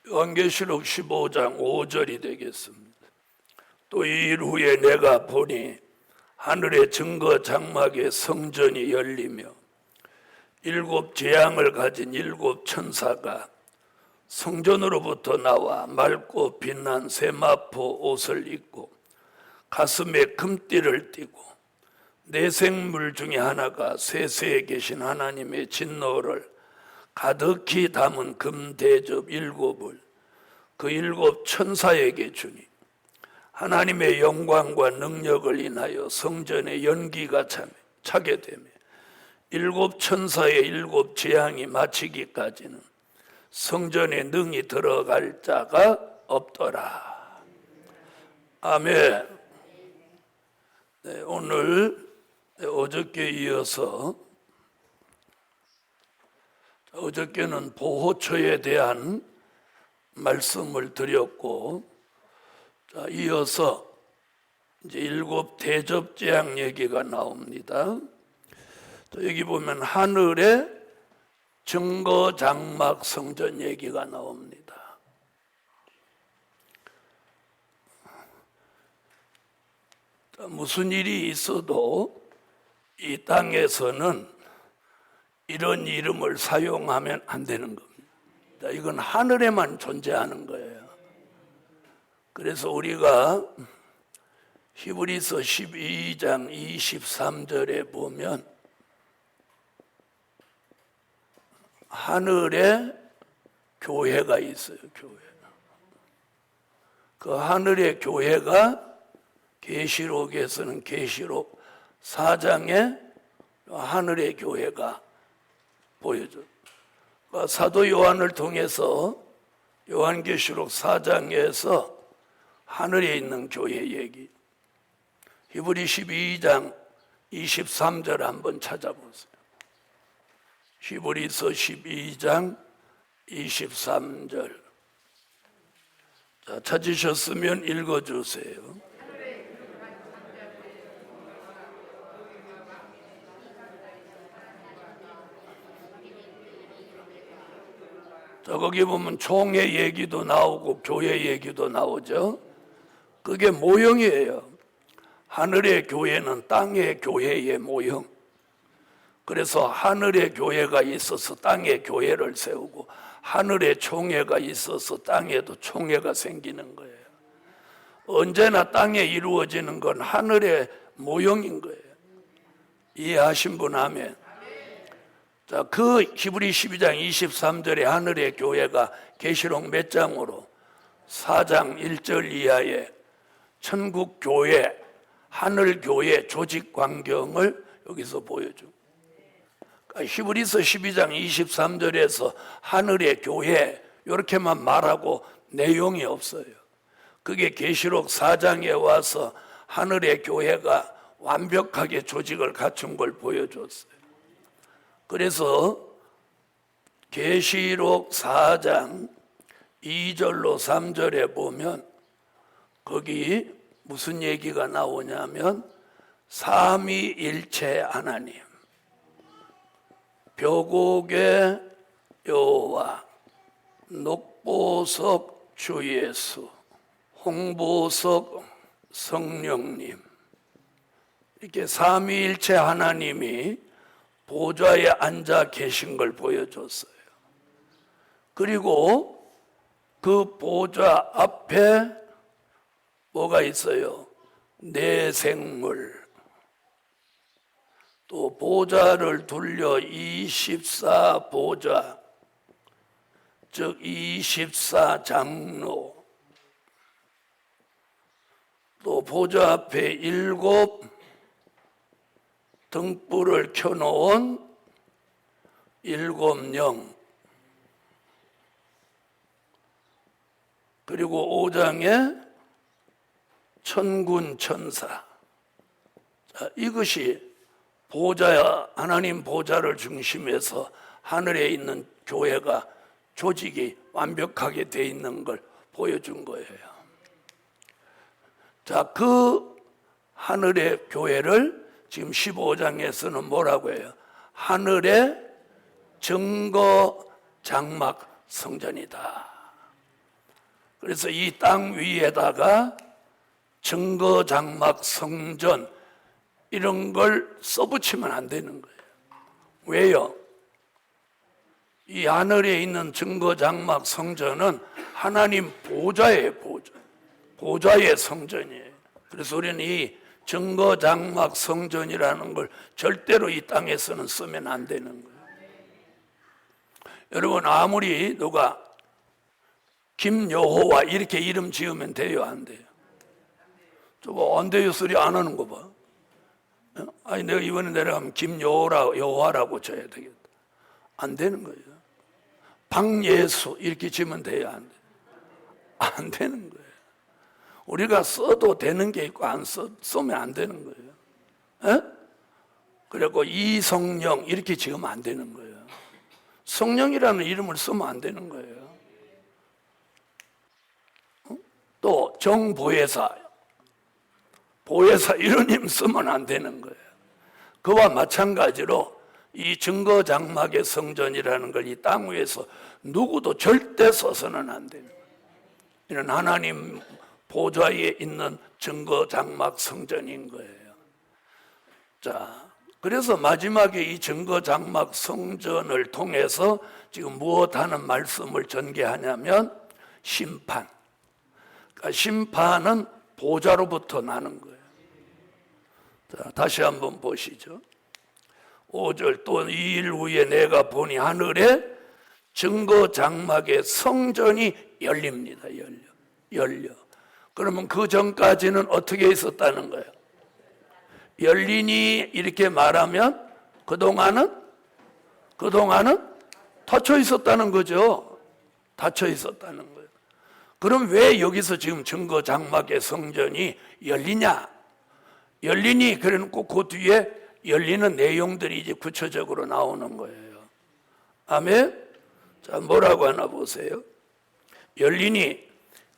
요한계시록 15장 5절이 되겠습니다. 또 이 일 후에 내가 보니 하늘의 증거 장막의 성전이 열리며 일곱 재앙을 가진 일곱 천사가 성전으로부터 나와 맑고 빛난 세마포 옷을 입고 가슴에 금띠를 띠고 네 생물 중에 하나가 세세에 계신 하나님의 진노를 가득히 담은 금대접 일곱을 그 일곱 천사에게 주니 하나님의 영광과 능력을 인하여 성전에 연기가 차게 되며 일곱 천사의 일곱 재앙이 마치기까지는 성전에 능히 들어갈 자가 없더라. 아멘. 네, 오늘 어저께 이어서 어저께는 보호처에 대한 말씀을 드렸고, 이어서 이제 일곱 대접 재앙 얘기가 나옵니다. 여기 보면 하늘의 증거 장막 성전 얘기가 나옵니다. 무슨 일이 있어도 이 땅에서는 이런 이름을 사용하면 안 되는 겁니다. 이건 하늘에만 존재하는 거예요. 그래서 우리가 히브리서 12장 23절에 보면 하늘에 교회가 있어요. 교회. 그 하늘의 교회가 계시록에서는 계시록 4장에 하늘의 교회가 보여줘요. 사도 요한을 통해서 요한계시록 4장에서 하늘에 있는 교회 얘기, 히브리 12장 23절 한번 찾아보세요. 히브리서 12장 23절. 자, 찾으셨으면 읽어주세요. 자, 거기 보면 총회 얘기도 나오고 교회 얘기도 나오죠. 그게 모형이에요. 하늘의 교회는 땅의 교회의 모형. 그래서 하늘의 교회가 있어서 땅에 교회를 세우고 하늘의 총회가 있어서 땅에도 총회가 생기는 거예요. 언제나 땅에 이루어지는 건 하늘의 모형인 거예요. 이해하신 분 아멘. 자, 그 히브리 12장 23절에 하늘의 교회가 계시록 몇 장으로 4장 1절 이하에 천국 교회, 하늘 교회 조직 광경을 여기서 보여줍니다. 히브리서 12장 23절에서 하늘의 교회 이렇게만 말하고 내용이 없어요. 그게 계시록 4장에 와서 하늘의 교회가 완벽하게 조직을 갖춘 걸 보여줬어요. 그래서 계시록 4장 2절로 3절에 보면 거기 무슨 얘기가 나오냐면 삼위일체 하나님, 벼곡의 여호와, 녹보석 주 예수, 홍보석 성령님, 이렇게 삼위일체 하나님이 보좌에 앉아 계신 걸 보여줬어요. 그리고 그 보좌 앞에 뭐가 있어요? 네 생물, 또 보좌를 둘러 24보좌, 즉 24장로, 또 보좌 앞에 7 등불을 켜놓은 7 영, 그리고 5장에 천군 천사. 자, 이것이 보좌야, 하나님 보좌를 중심해서 하늘에 있는 교회가 조직이 완벽하게 돼 있는 걸 보여준 거예요. 자, 그 하늘의 교회를 지금 15장에서는 뭐라고 해요? 하늘의 증거 장막 성전이다. 그래서 이 땅 위에다가 증거장막 성전 이런 걸 써붙이면 안 되는 거예요. 왜요? 이 하늘에 있는 증거장막 성전은 하나님 보좌의 보좌의 성전이에요. 그래서 우리는 이 증거장막 성전이라는 걸 절대로 이 땅에서는 쓰면 안 되는 거예요. 여러분, 아무리 누가 김여호와 이렇게 이름 지으면 돼요, 안 돼요? 저거 안 돼요 소리 안 하는 거 봐. 아니, 내가 이번에 내려가면 김여호라고 줘야 되겠다. 안 되는 거예요. 박예수 이렇게 지으면 돼요, 안 돼요? 안 되는 거예요. 우리가 써도 되는 게 있고 안 쓰면 안 되는 거예요. 그리고 이성령 이렇게 지으면 안 되는 거예요. 성령이라는 이름을 쓰면 안 되는 거예요. 또 정보혜사, 보혜사 이런 이름 쓰면 안 되는 거예요. 그와 마찬가지로 이 증거장막의 성전이라는 걸 이 땅 위에서 누구도 절대 써서는 안 되는 거예요. 이는 하나님 보좌에 있는 증거장막 성전인 거예요. 자, 그래서 마지막에 이 증거장막 성전을 통해서 지금 무엇하는 말씀을 전개하냐면 심판. 그러니까 심판은 보좌로부터 나는 거예요. 자, 다시 한번 보시죠. 5절, 또 2일 후에 내가 보니 하늘에 증거장막의 성전이 열립니다. 열려. 그러면 그 전까지는 어떻게 있었다는 거예요? 열리니 이렇게 말하면 그동안은 닫혀 있었다는 거죠. 닫혀 있었다는 거예요. 그럼 왜 여기서 지금 증거장막의 성전이 열리냐? 열리니 그래놓고 그 뒤에 열리는 내용들이 이제 구체적으로 나오는 거예요. 아멘? 자, 뭐라고 하나 보세요. 열리니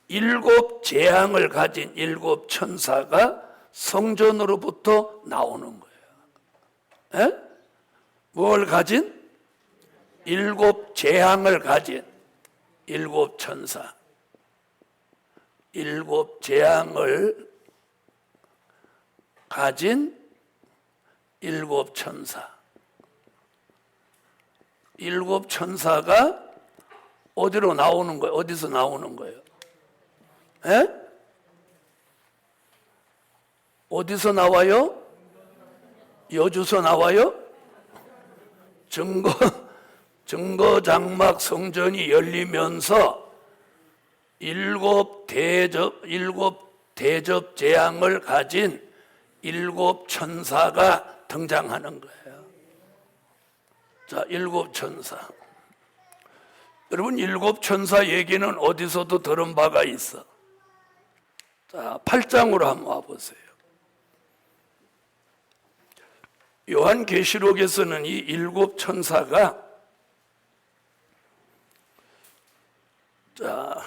7 재앙을 가진 7 천사가 성전으로부터 나오는 거예요. 에? 뭘 가진? 7 재앙을 가진 7 천사. 7 재앙을 가진 7 천사. 7 천사가 어디로 나오는 거예요? 어디서 나오는 거예요? 에? 어디서 나와요? 여주서 나와요? 증거장막 성전이 열리면서 7 대접 재앙을 가진 7 천사가 등장하는 거예요. 자, 7 천사. 여러분, 7 천사 얘기는 어디서도 들은 바가 있어. 자, 8장으로 한번 와보세요. 요한계시록에서는 이 7 천사가, 자,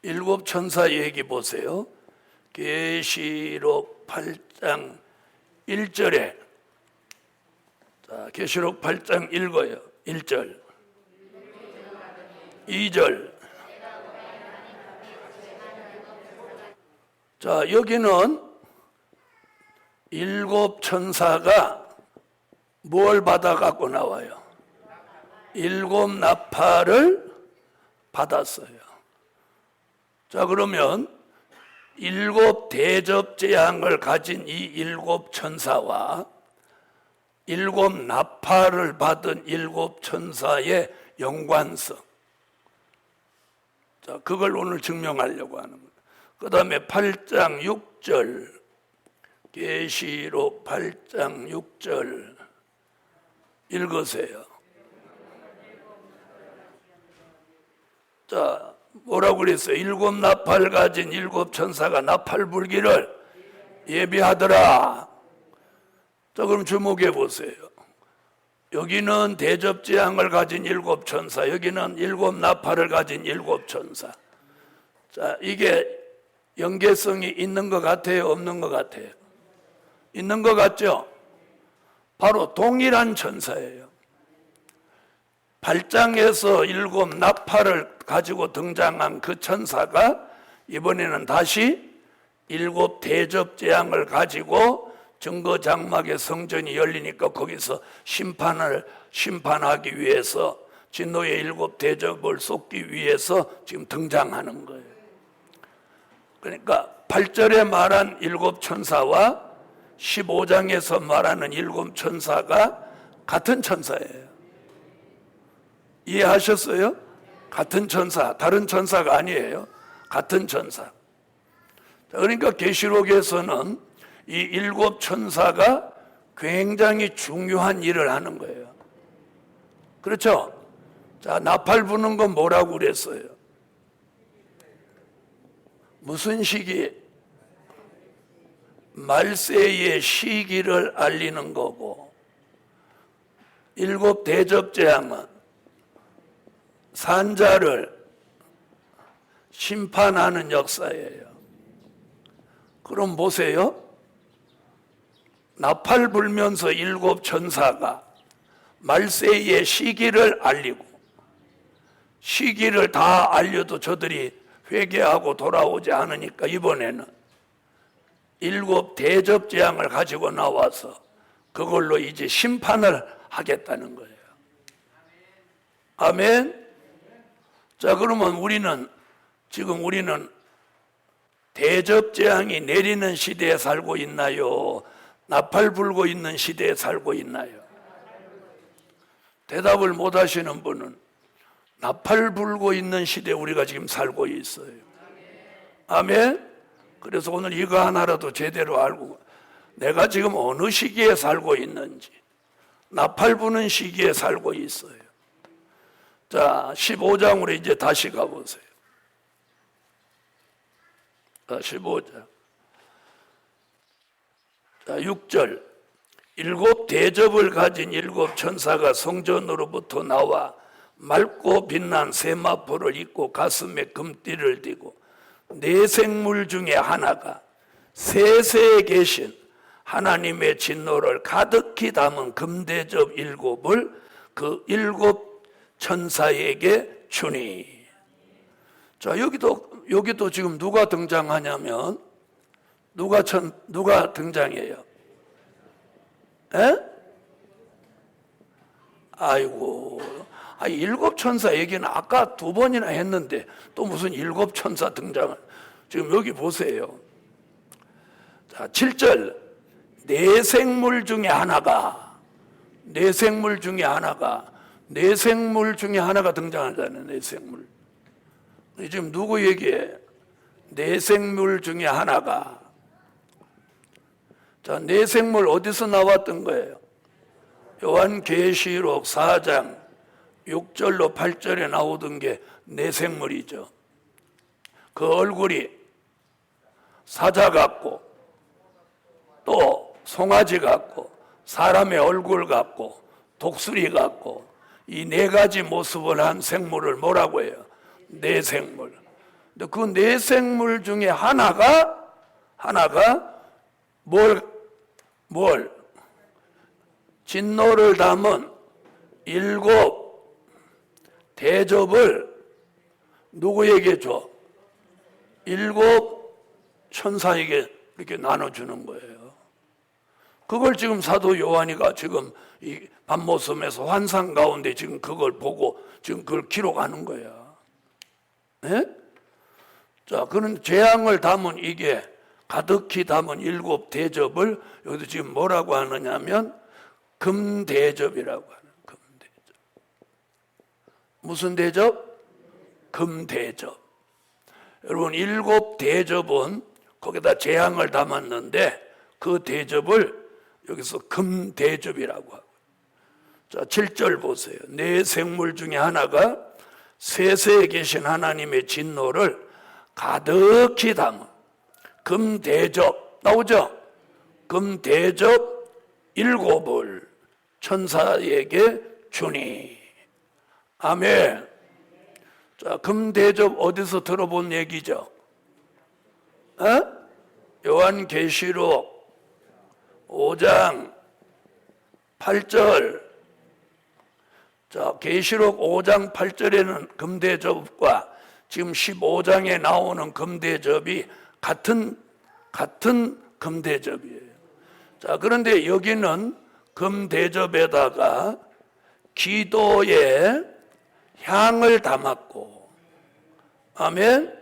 7 천사 얘기 보세요. 계시록 8장 1절에, 자, 계시록 8장 읽어요. 1절, 2절. 자, 여기는 7 천사가 뭘 받아 갖고 나와요? 7 나팔을 받았어요. 자, 그러면 7 대접 재앙을 가진 이 7 천사와 7 나팔을 받은 7 천사의 연관성. 자, 그걸 오늘 증명하려고 하는 겁니다. 그 다음에 8장 6절, 계시록 8장 6절 읽으세요. 자, 뭐라고 그랬어요? 7 나팔 가진 7 천사가 나팔 불기를 예비하더라. 자, 그럼 주목해 보세요. 여기는 대접재앙을 가진 7 천사, 여기는 7 나팔을 가진 7 천사. 자, 이게 연계성이 있는 것 같아요? 없는 것 같아요? 있는 것 같죠? 바로 동일한 천사예요. 8장에서 7 나팔을 가지고 등장한 그 천사가 이번에는 다시 7 대접 재앙을 가지고 증거 장막의 성전이 열리니까 거기서 심판하기 위해서 진노의 7 대접을 쏟기 위해서 지금 등장하는 거예요. 그러니까 8절에 말한 7 천사와 15장에서 말하는 7 천사가 같은 천사예요. 이해하셨어요? 같은 천사, 다른 천사가 아니에요. 같은 천사. 그러니까 계시록에서는 이 7 천사가 굉장히 중요한 일을 하는 거예요. 그렇죠? 자, 나팔 부는 건 뭐라고 그랬어요? 무슨 시기? 말세의 시기를 알리는 거고, 7 대접 재앙은 산자를 심판하는 역사예요. 그럼 보세요. 나팔 불면서 7 천사가 말세의 시기를 알리고, 시기를 다 알려도 저들이 회개하고 돌아오지 않으니까 이번에는 7 대접 재앙을 가지고 나와서 그걸로 이제 심판을 하겠다는 거예요. 아멘. 자, 그러면 우리는 대접 재앙이 내리는 시대에 살고 있나요? 나팔 불고 있는 시대에 살고 있나요? 대답을 못 하시는 분은 나팔 불고 있는 시대에 우리가 지금 살고 있어요. 아멘. 그래서 오늘 이거 하나라도 제대로 알고, 내가 지금 어느 시기에 살고 있는지, 나팔 부는 시기에 살고 있어요. 자, 15장으로 이제 다시 가보세요. 15장. 자, 6절. 7 대접을 가진 7 천사가 성전으로부터 나와 맑고 빛난 세마포를 입고 가슴에 금띠를 띠고 네 생물 중에 하나가 세세에 계신 하나님의 진노를 가득히 담은 금대접 7을 그 7 천사에게 주니. 자, 여기도 지금 누가 등장하냐면 누가 등장해요? 에? 아이고, 7 천사 얘기는 아까 2번이나 했는데 또 무슨 7 천사 등장을. 지금 여기 보세요. 자, 7절. 네 생물 중에 하나가 등장하잖아요. 네 생물. 지금 누구 얘기해? 네 생물 중에 하나가. 자, 네 생물 어디서 나왔던 거예요? 요한계시록 4장 6절로 8절에 나오던 게 네 생물이죠. 그 얼굴이 사자 같고 또 송아지 같고 사람의 얼굴 같고 독수리 같고 이 네 가지 모습을 한 생물을 뭐라고 해요? 네 생물. 근데 그 네 생물 중에 하나가 뭘 진노를 담은 7 대접을 누구에게 줘? 7 천사에게 이렇게 나눠주는 거예요. 그걸 지금 사도 요한이가 지금 이 밤모섬에서 환상 가운데 지금 그걸 보고 지금 그걸 기록하는 거야. 네? 자, 그런 재앙을 담은 이게 가득히 담은 7 대접을 여기도 지금 뭐라고 하느냐면 금대접이라고 하는. 금대접. 무슨 대접? 금대접. 여러분, 7 대접은 거기다 재앙을 담았는데 그 대접을 여기서 금대접이라고 하고. 자, 7절 보세요. 네 생물 중에 하나가 세세에 계신 하나님의 진노를 가득히 담은 금대접 나오죠? 금대접 7을 천사에게 주니. 아멘. 자, 금대접 어디서 들어본 얘기죠? 요한계시록 5장 8절. 자, 계시록 5장 8절에는 금대접과 지금 15장에 나오는 금대접이 같은 금대접이에요. 자, 그런데 여기는 금대접에다가 기도의 향을 담았고, 아멘.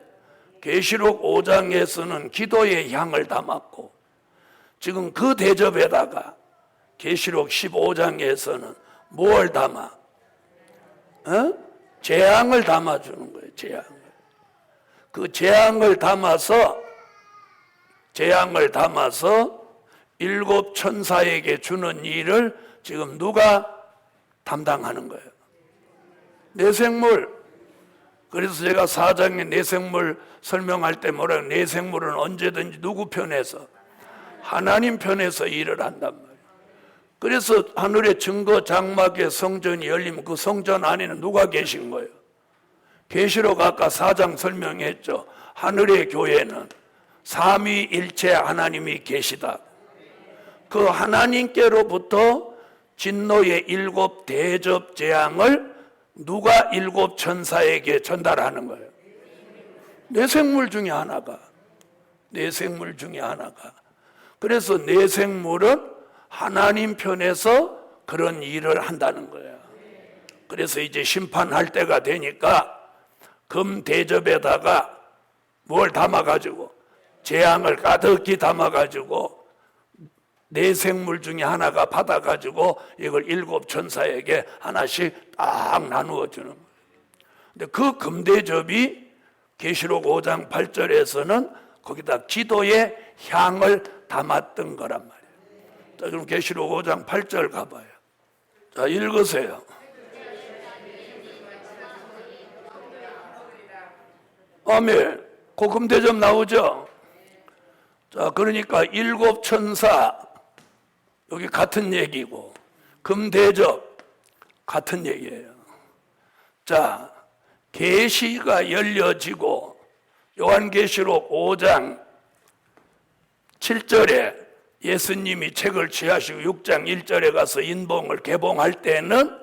계시록 5장에서는 기도의 향을 담았고, 지금 그 대접에다가 계시록 15장에서는 뭘 담아? 재앙을 담아주는 거예요. 재앙을. 그 재앙을 담아서 일곱 천사에게 주는 일을 지금 누가 담당하는 거예요? 내생물. 그래서 제가 4장에 내생물 설명할 때 뭐라고, 내생물은 언제든지 누구 편에서? 하나님 편에서 일을 한단 말이에요. 그래서 하늘의 증거 장막의 성전이 열리면 그 성전 안에는 누가 계신 거예요? 계시록 아까 4장 설명했죠. 하늘의 교회는 삼위일체 하나님이 계시다. 그 하나님께로부터 진노의 일곱 대접 재앙을 누가 일곱 천사에게 전달하는 거예요? 내생물 중에 하나가. 그래서 내생물은 하나님 편에서 그런 일을 한다는 거예요. 그래서 이제 심판할 때가 되니까 금 대접에다가 뭘 담아가지고, 재앙을 가득히 담아가지고 내생물 중에 하나가 받아가지고 이걸 일곱 천사에게 하나씩 딱 나누어 주는 거예요. 근데 그 금대접이 계시록 5장 8절에서는 거기다 기도의 향을 담았던 거란 말이에요. 자, 그럼 계시록 5장 8절 가봐요. 자, 읽으세요. 아멘. 그 금대접 나오죠? 자, 그러니까 일곱 천사, 여기 같은 얘기고, 금대접 같은 얘기예요. 자, 계시가 열려지고 요한계시록 5장 7절에 예수님이 책을 취하시고 6장 1절에 가서 인봉을 개봉할 때는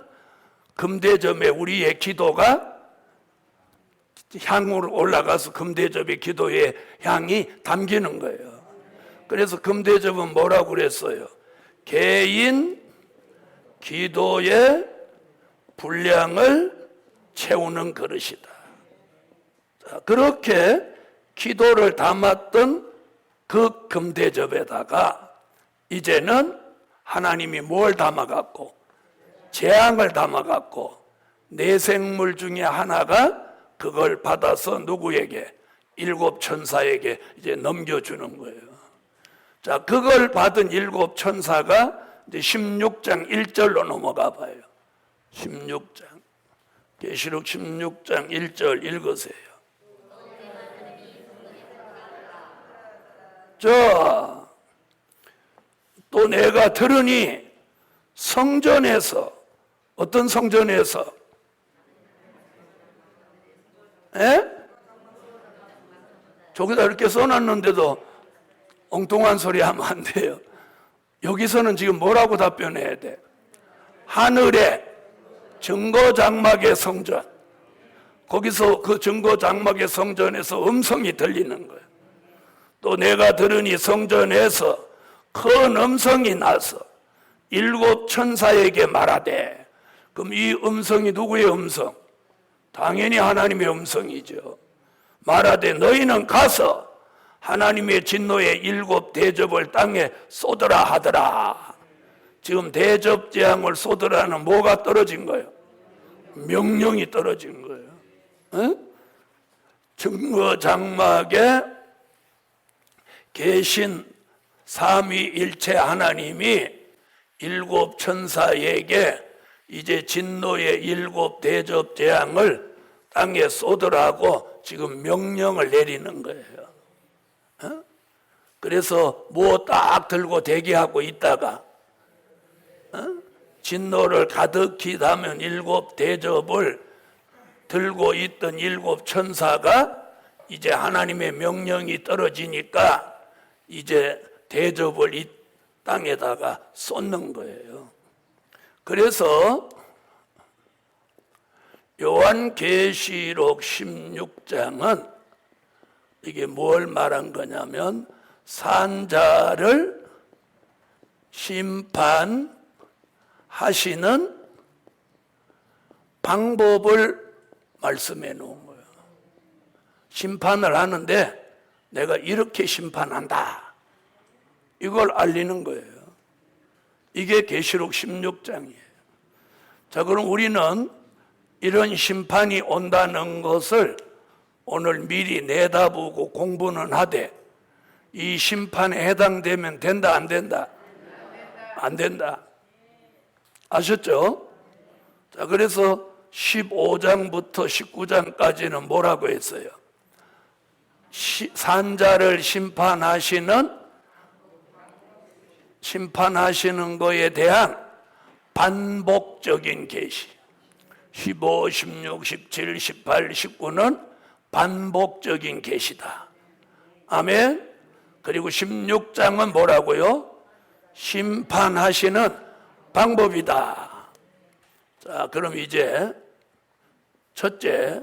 금대접에 우리의 기도가 향으로 올라가서 금대접의 기도의 향이 담기는 거예요. 그래서 금대접은 뭐라고 그랬어요? 개인 기도의 분량을 채우는 그릇이다. 자, 그렇게 기도를 담았던 그 금대접에다가 이제는 하나님이 뭘 담아갖고? 재앙을 담아갖고 내생물 중에 하나가 그걸 받아서 누구에게? 일곱 천사에게 이제 넘겨주는 거예요. 자, 그걸 받은 일곱 천사가 이제 16장 1절로 넘어가 봐요. 16장. 계시록 16장 1절 읽으세요. 자, 또 내가 들으니 성전에서, 어떤 성전에서? 저기다 이렇게 써놨는데도 엉뚱한 소리 하면 안 돼요. 여기서는 지금 뭐라고 답변해야 돼? 하늘의 증거장막의 성전. 거기서 그 증거장막의 성전에서 음성이 들리는 거예요. 또 내가 들으니 성전에서 큰 음성이 나서 일곱 천사에게 말하되, 그럼 이 음성이 누구의 음성? 당연히 하나님의 음성이죠. 말하되 너희는 가서 하나님의 진노의 일곱 대접을 땅에 쏟으라 하더라. 지금 대접 재앙을 쏟으라는 뭐가 떨어진 거예요? 명령이 떨어진 거예요. 증거 장막에 계신 삼위일체 하나님이 일곱 천사에게 이제 진노의 일곱 대접 재앙을 땅에 쏟으라고 지금 명령을 내리는 거예요. 그래서 뭐 딱 들고 대기하고 있다가 진노를 가득히 담은 일곱 대접을 들고 있던 일곱 천사가 이제 하나님의 명령이 떨어지니까 이제 대접을 이 땅에다가 쏟는 거예요. 그래서 요한계시록 16장은 이게 뭘 말한 거냐면 산자를 심판하시는 방법을 말씀해 놓은 거예요. 심판을 하는데 내가 이렇게 심판한다, 이걸 알리는 거예요. 이게 계시록 16장이에요. 자, 그럼 우리는 이런 심판이 온다는 것을 오늘 미리 내다보고 공부는 하되, 이 심판에 해당되면 된다, 안 된다? 안 된다. 아셨죠? 자, 그래서 15장부터 19장까지는 뭐라고 했어요? 산자를 심판하시는 거에 대한 반복적인 계시. 15, 16, 17, 18, 19는 반복적인 계시다. 아멘. 그리고 16장은 뭐라고요? 심판하시는 방법이다. 자, 그럼 이제 첫째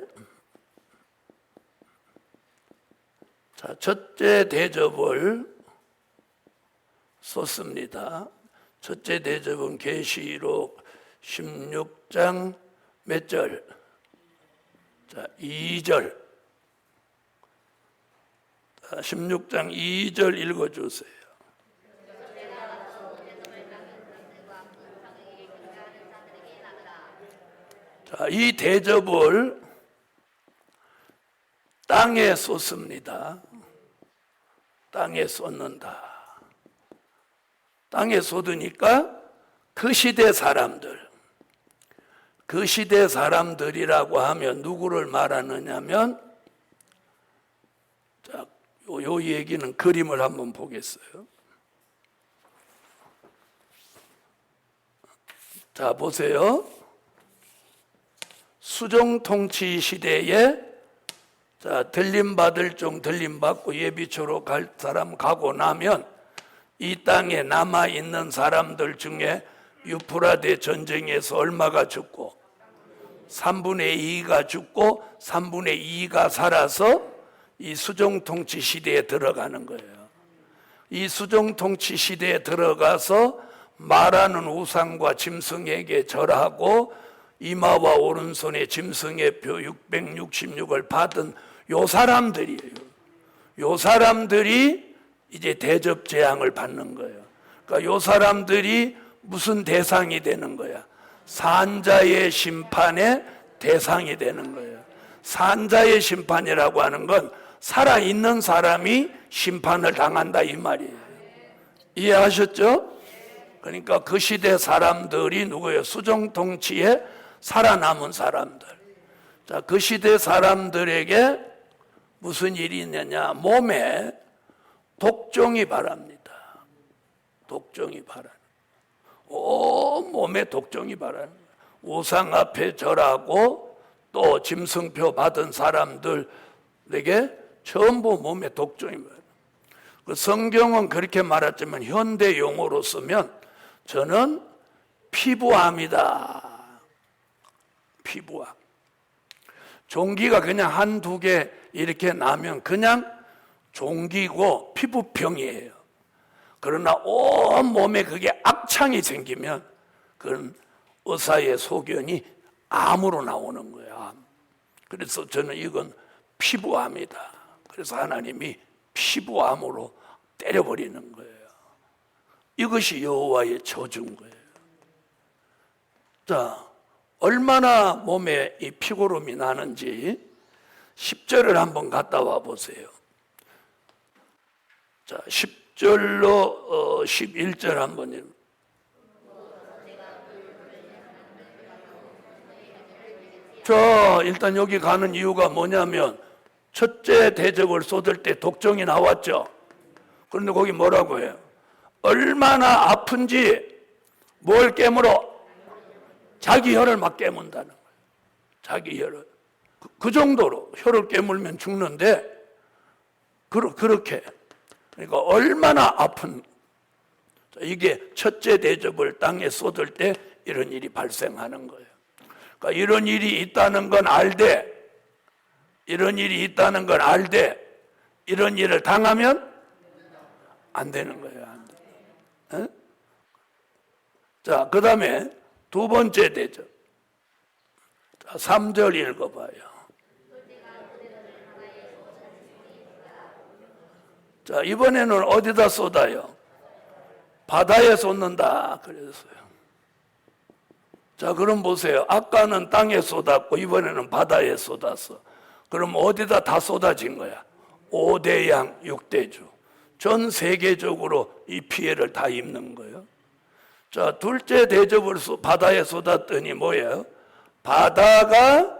대접을 썼습니다. 첫째 대접은 계시록 16장 몇 절? 자, 2절. 16장 2절 읽어주세요. 자, 이 대접을 땅에 쏟습니다. 땅에 쏟는다. 땅에 쏟으니까 그 시대 사람들이라고 하면 누구를 말하느냐면, 자, 요 얘기는 그림을 한번 보겠어요. 자, 보세요. 수종통치 시대에, 자, 들림받을 종 들림받고 예비초로 갈 사람 가고 나면 이 땅에 남아있는 사람들 중에 유프라데 전쟁에서 얼마가 죽고 3분의 2가 죽고 3분의 2가 살아서 이 수종통치 시대에 들어가는 거예요. 이 수종통치 시대에 들어가서 말하는 우상과 짐승에게 절하고 이마와 오른손에 짐승의 표 666을 받은 요 사람들이에요. 요 사람들이 이제 대접 재앙을 받는 거예요. 그러니까 요 사람들이 무슨 대상이 되는 거야? 산자의 심판의 대상이 되는 거예요. 산자의 심판이라고 하는 건 살아있는 사람이 심판을 당한다, 이 말이에요. 이해하셨죠? 그러니까 그 시대 사람들이 누구예요? 수종통치에 살아남은 사람들. 자, 그 시대 사람들에게 무슨 일이 있느냐? 몸에 독종이 바랍니다. 독종이 바라는. 온 몸에 독종이 바라는. 우상 앞에 절하고 또 짐승표 받은 사람들에게 전부 몸에 독종이 바라는. 그 성경은 그렇게 말했지만 현대 용어로 쓰면 저는 피부암이다. 피부암. 종기가 그냥 한두 개 이렇게 나면 그냥 종기고 피부병이에요. 그러나 온 몸에 그게 악창이 생기면 그건 의사의 소견이 암으로 나오는 거야. 그래서 저는 이건 피부암이다. 그래서 하나님이 피부암으로 때려버리는 거예요. 이것이 여호와의 저주인 거예요. 자, 얼마나 몸에 이 피고름이 나는지 10절을 한번 갔다 와 보세요. 자, 10절로 11절 한번. 자, 일단 여기 가는 이유가 뭐냐면 첫째 대접을 쏟을 때 독종이 나왔죠. 그런데 거기 뭐라고 해요? 얼마나 아픈지 뭘 깨물어? 자기 혀를 막 깨문다는 거예요. 자기 혀를. 그 정도로 혀를 깨물면 죽는데 그렇게. 그러니까 얼마나 아픈. 이게 첫째 대접을 땅에 쏟을 때 이런 일이 발생하는 거예요. 그러니까 이런 일이 있다는 건 알되, 이런 일이 있다는 건 알되, 이런 일을 당하면 안 되는 거예요. 안 돼. 어? 자, 그 다음에 두 번째 대접. 자, 3절 읽어봐요. 자, 이번에는 어디다 쏟아요? 바다에 쏟는다 그랬어요. 자, 그럼 보세요. 아까는 땅에 쏟았고 이번에는 바다에 쏟았어. 그럼 어디다 다 쏟아진 거야? 5대양 6대주. 전 세계적으로 이 피해를 다 입는 거예요. 자, 둘째 대접을 바다에 쏟았더니 뭐예요? 바다가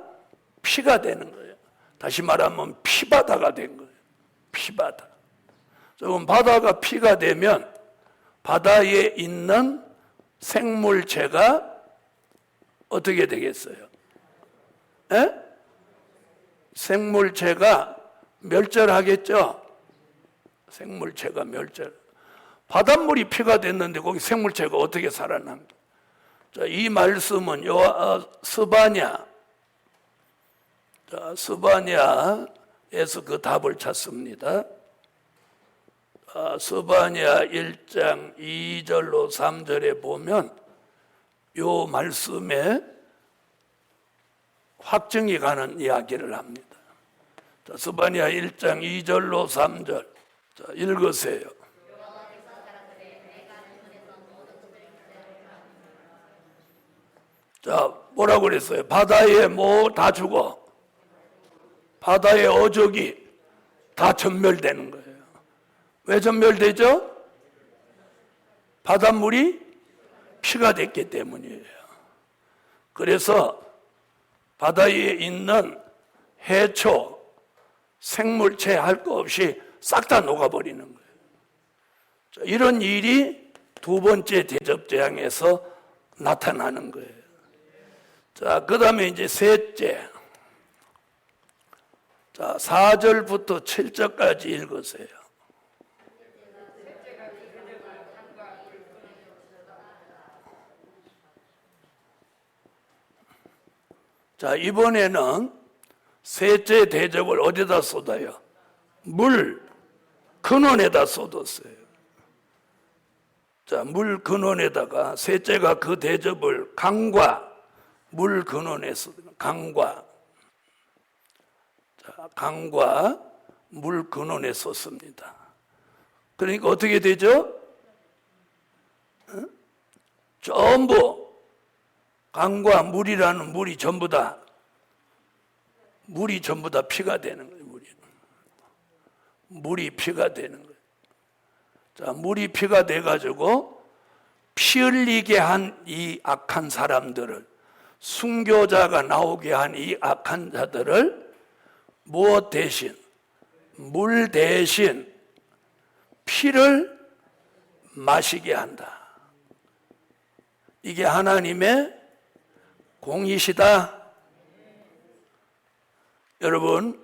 피가 되는 거예요. 다시 말하면 피바다가 된 거예요. 피바다. 그럼 바다가 피가 되면 바다에 있는 생물체가 어떻게 되겠어요? 에? 생물체가 멸절하겠죠? 생물체가 멸절. 바닷물이 피가 됐는데 거기 생물체가 어떻게 살아남게? 자, 이 말씀은 스바냐. 자, 스바냐에서 그 답을 찾습니다. 스바냐 1장 2절로 3절에 보면 요 말씀에 확증이 가는 이야기를 합니다. 자, 스바냐 1장 2절로 3절. 자, 읽으세요. 자, 뭐라고 그랬어요? 바다에 뭐 다 죽어. 바다의 어족이 다 전멸되는 거예요. 왜 전멸되죠? 바닷물이 피가 됐기 때문이에요. 그래서 바다에 있는 해초, 생물체 할 거 없이 싹 다 녹아버리는 거예요. 자, 이런 일이 두 번째 대접재앙에서 나타나는 거예요. 자, 그 다음에 이제 셋째. 자, 4절부터 7절까지 읽으세요. 자, 이번에는 셋째 대접을 어디다 쏟아요? 물 근원에다 쏟았어요. 자, 물 근원에다가 셋째가 그 대접을 강과 물 근원에 쏟아요. 강과. 자, 강과 물 근원에 쏟습니다. 그러니까 어떻게 되죠? 전부 강과 물이라는 물이 전부 다 피가 되는 거예요. 물이 피가 되는 거예요. 자, 물이 피가 돼 가지고 피 흘리게 한 이 악한 사람들을, 순교자가 나오게 한 이 악한 자들을 무엇 대신, 물 대신 피를 마시게 한다. 이게 하나님의 공이시다. 여러분,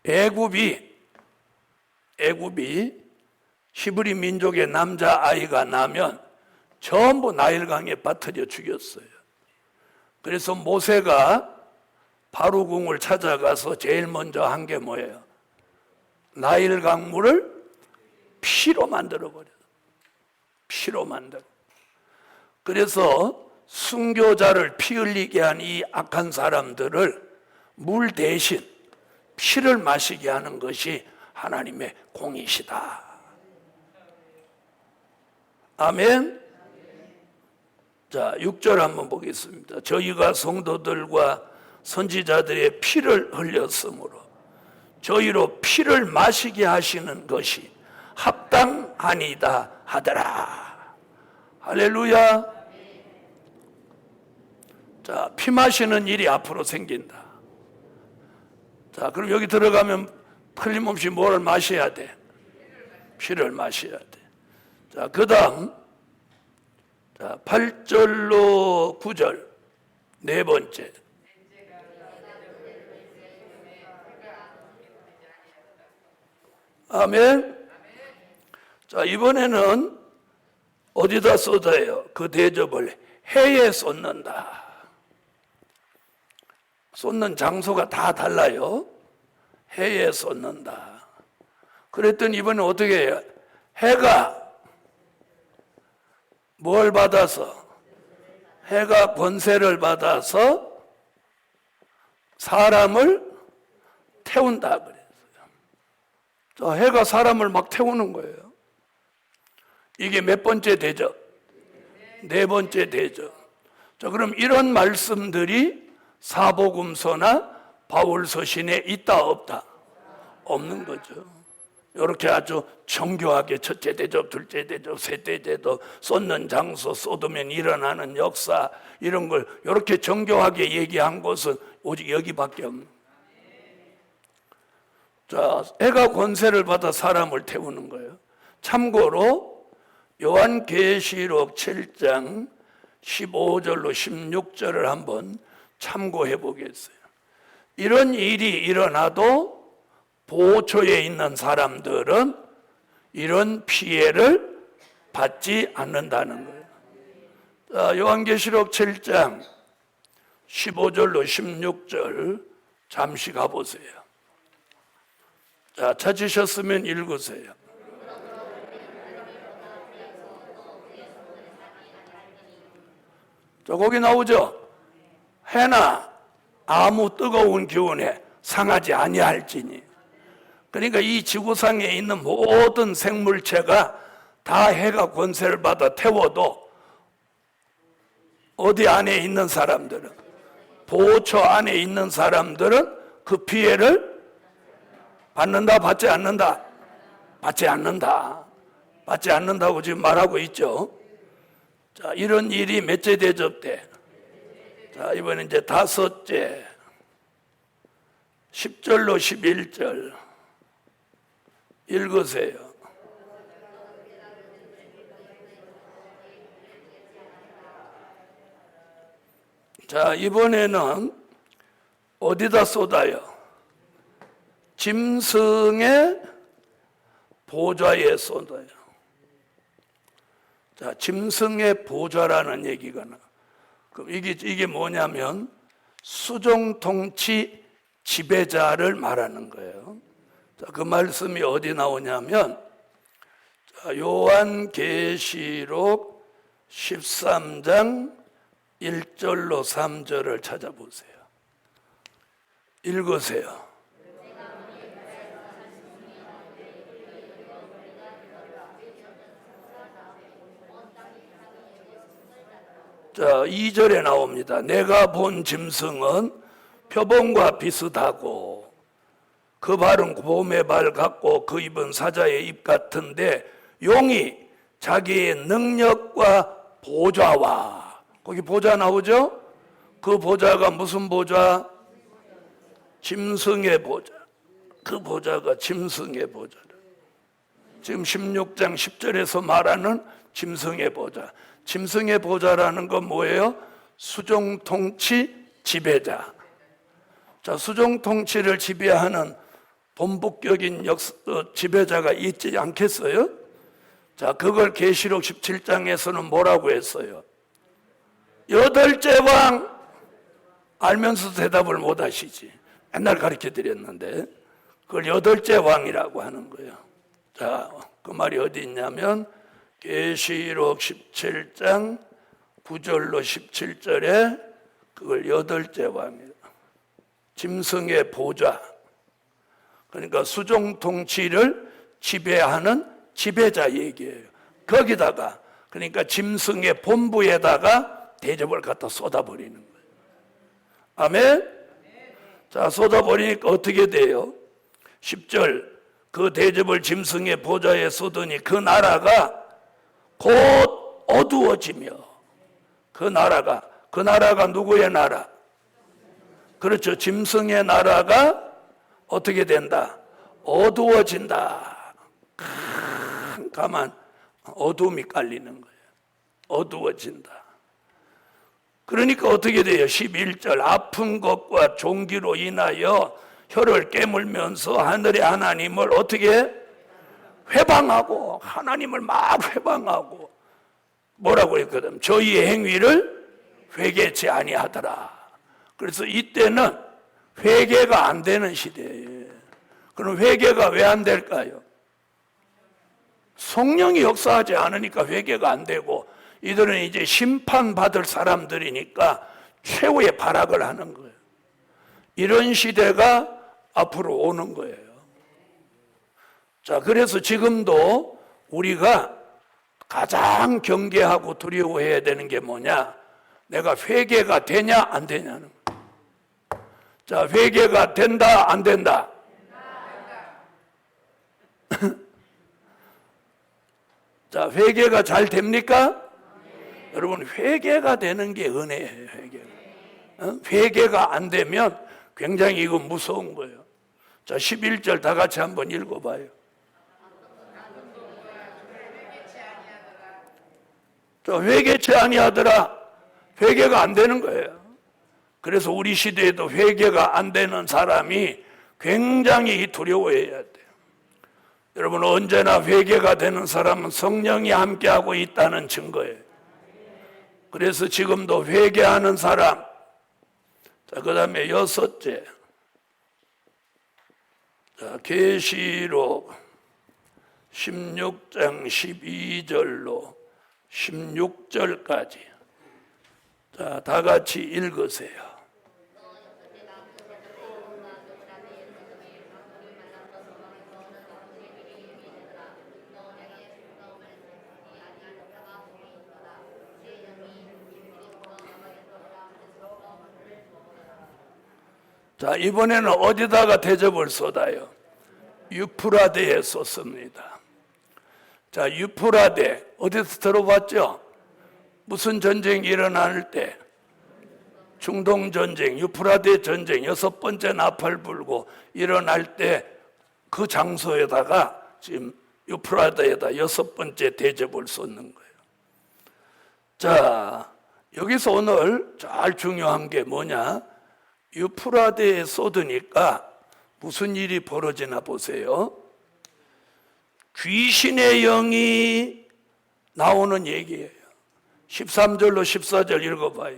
애굽이 히브리 민족의 남자아이가 나면 전부 나일강에 빠뜨려 죽였어요. 그래서 모세가 바로궁을 찾아가서 제일 먼저 한 게 뭐예요? 나일강 물을 피로 만들어버려요. 피로 만들어. 그래서 순교자를 피 흘리게 한 이 악한 사람들을 물 대신 피를 마시게 하는 것이 하나님의 공이시다. 아멘. 자, 6절 한번 보겠습니다. 저희가 성도들과 선지자들의 피를 흘렸으므로 저희로 피를 마시게 하시는 것이 합당하니다 하더라. 할렐루야. 자, 피 마시는 일이 앞으로 생긴다. 자, 그럼 여기 들어가면 틀림없이 뭐를 마셔야 돼? 피를 마셔야 돼. 자, 그 다음 8절로 9절 네 번째. 아멘. 자, 이번에는 어디다 쏟아요? 그 대접을 해에 쏟는다. 쏟는 장소가 다 달라요. 해에 쏟는다. 그랬더니 이번에 어떻게 해요? 해가 뭘 받아서? 해가 권세를 받아서 사람을 태운다 그랬어요. 자, 해가 사람을 막 태우는 거예요. 이게 몇 번째 대접? 네 번째 대접. 자, 그럼 이런 말씀들이 사복음서나 바울서신에 있다 없다? 없는 거죠. 이렇게 아주 정교하게 첫째 대접, 둘째 대접, 셋째 대접, 쏟는 장소, 쏟으면 일어나는 역사, 이런 걸 이렇게 정교하게 얘기한 것은 오직 여기밖에 없는. 자, 해가 권세를 받아 사람을 태우는 거예요. 참고로 요한계시록 7장 15절로 16절을 한번 참고해 보겠어요. 이런 일이 일어나도 보초에 있는 사람들은 이런 피해를 받지 않는다는 거예요. 자, 요한계시록 7장 15절로 16절 잠시 가보세요. 자, 찾으셨으면 읽으세요. 자, 거기 나오죠? 해나 아무 뜨거운 기운에 상하지 아니할지니. 그러니까 이 지구상에 있는 모든 생물체가 다 해가 권세를 받아 태워도 어디 안에 있는 사람들은, 보호처 안에 있는 사람들은 그 피해를 받는다, 받지 않는다? 받지 않는다. 받지 않는다고 지금 말하고 있죠. 자, 이런 일이 몇째 대접 때? 자, 이번에 이제 다섯째, 10절로 11절 읽으세요. 자, 이번에는 어디다 쏟아요? 짐승의 보좌에 쏟아요. 자, 짐승의 보좌라는 얘기가 나. 그럼 이게 뭐냐면 수종통치 지배자를 말하는 거예요. 자, 그 말씀이 어디 나오냐면 요한계시록 13장 1절로 3절을 찾아보세요. 읽으세요. 자, 2절에 나옵니다. 내가 본 짐승은 표범과 비슷하고 그 발은 곰의 발 같고 그 입은 사자의 입 같은데 용이 자기의 능력과 보좌와, 거기 보좌 나오죠? 그 보좌가 무슨 보좌? 짐승의 보좌. 그 보좌가 짐승의 보좌. 지금 16장 10절에서 말하는 짐승의 보좌. 짐승의 보좌라는 건 뭐예요? 수종통치 지배자. 자, 수종통치를 지배하는 본국적인 지배자가 있지 않겠어요? 자, 그걸 계시록 17장에서는 뭐라고 했어요? 여덟째 왕. 알면서 대답을 못 하시지. 옛날 가르쳐 드렸는데 그걸 여덟째 왕이라고 하는 거예요. 자, 그 말이 어디 있냐면 계시록 17장 9절로 17절에 그걸 여덟째 왕이에요. 짐승의 보좌. 그러니까 수종통치를 지배하는 지배자 얘기예요. 거기다가 그러니까 짐승의 본부에다가 대접을 갖다 쏟아버리는 거예요. 아멘? 자, 쏟아버리니까 어떻게 돼요? 10절, 그 대접을 짐승의 보좌에 쏟으니 그 나라가 곧 어두워지며, 그 나라가 누구의 나라? 그렇죠. 짐승의 나라가 어떻게 된다? 어두워진다. 가만 어두움이 깔리는 거예요. 어두워진다. 그러니까 어떻게 돼요? 11절, 아픈 것과 종기로 인하여 혀를 깨물면서 하늘의 하나님을 어떻게 회방하고, 하나님을 막 회방하고, 뭐라고 했거든? 저희의 행위를 회개치 아니하더라. 그래서 이때는 회개가 안 되는 시대예요. 그럼 회개가 왜 안 될까요? 성령이 역사하지 않으니까 회개가 안 되고, 이들은 이제 심판받을 사람들이니까 최후의 발악을 하는 거예요. 이런 시대가 앞으로 오는 거예요. 자, 그래서 지금도 우리가 가장 경계하고 두려워해야 되는 게 뭐냐? 내가 회개가 되냐 안 되냐는 거예요. 자, 회개가 된다 안 된다? 자, 회개가 잘 됩니까? 여러분, 회개가 되는 게 은혜예요. 회개가 안 되면 굉장히 이거 무서운 거예요. 자, 11절 다 같이 한번 읽어봐요. 자, 회개치 아니하더라. 회개가 안 되는 거예요. 그래서 우리 시대에도 회개가 안 되는 사람이 굉장히 두려워해야 돼요. 여러분, 언제나 회개가 되는 사람은 성령이 함께하고 있다는 증거예요. 그래서 지금도 회개하는 사람. 자, 그 다음에 여섯째. 자, 계시록 16장 12절로 16절까지. 자, 다 같이 읽으세요. 자, 이번에는 어디다가 대접을 쏟아요? 유프라데에 쏟습니다. 자, 유프라데 어디서 들어봤죠? 무슨 전쟁이 일어날 때? 중동 전쟁, 유프라데 전쟁, 6번째 나팔 불고 일어날 때 그 장소에다가 지금 유프라데에다 6번째 대접을 쏟는 거예요. 자, 여기서 오늘 잘 중요한 게 뭐냐? 유프라데에 쏟으니까 무슨 일이 벌어지나 보세요. 귀신의 영이 나오는 얘기예요. 13절로 14절 읽어봐요.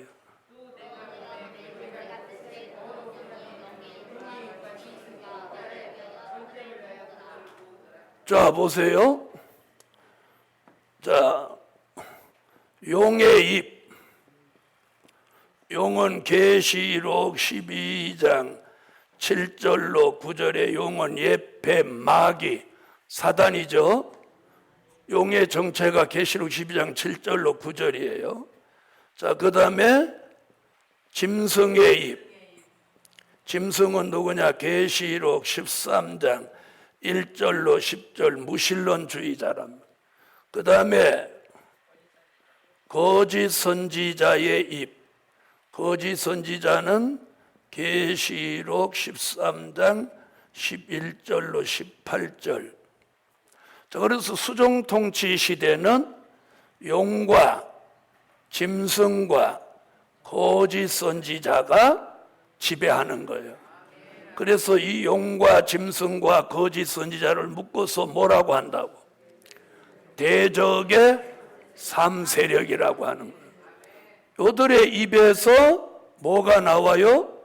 자, 보세요. 자, 용의 입. 용은 계시록 12장 7절로 9절에 용은 예패, 마귀, 사단이죠. 용의 정체가 계시록 12장 7절로 9절이에요. 자, 그 다음에 짐승의 입. 짐승은 누구냐? 계시록 13장 1절로 10절 무신론주의자랍니다. 그 다음에 거짓 선지자의 입. 거짓 선지자는 계시록 13장 11절로 18절. 자, 그래서 수종통치 시대는 용과 짐승과 거짓 선지자가 지배하는 거예요. 그래서 이 용과 짐승과 거짓 선지자를 묶어서 뭐라고 한다고? 대적의 3세력이라고 하는 거예요. 요들의 입에서 뭐가 나와요?